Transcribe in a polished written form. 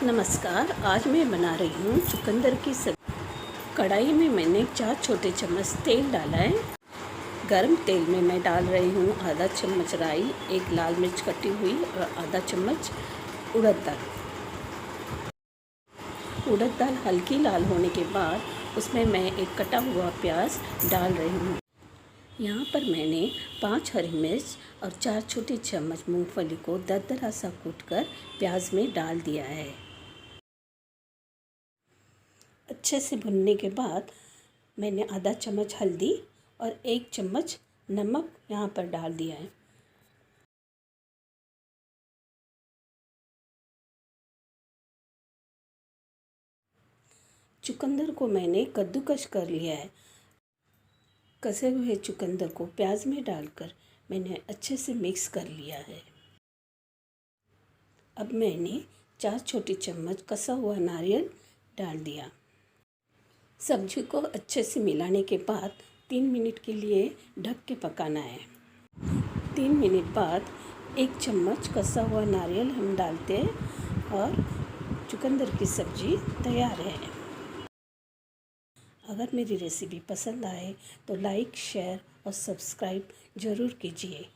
नमस्कार। आज मैं बना रही हूँ चुकंदर की सब्ज़ी। कढ़ाई में मैंने 4 छोटे चम्मच तेल डाला है। गरम तेल में मैं डाल रही हूँ आधा चम्मच राई, 1 लाल मिर्च कटी हुई और आधा चम्मच उड़द दाल। उड़द दाल हल्की लाल होने के बाद उसमें मैं एक कटा हुआ प्याज डाल रही हूँ। यहाँ पर मैंने 5 हरी मिर्च और 4 छोटी चम्मच मूंगफली को दरदरा सा कूटकर प्याज में डाल दिया है। अच्छे से भुनने के बाद मैंने आधा चम्मच हल्दी और 1 चम्मच नमक यहाँ पर डाल दिया है। चुकंदर को मैंने कद्दूकस कर लिया है। कसे हुए चुकंदर को प्याज में डालकर मैंने अच्छे से मिक्स कर लिया है। अब मैंने 4 छोटी चम्मच कसा हुआ नारियल डाल दिया। सब्जी को अच्छे से मिलाने के बाद 3 मिनट के लिए ढक के पकाना है। 3 मिनट बाद 1 चम्मच कसा हुआ नारियल हम डालते हैं और चुकंदर की सब्ज़ी तैयार है। अगर मेरी रेसिपी पसंद आए तो लाइक, शेयर और सब्सक्राइब ज़रूर कीजिए।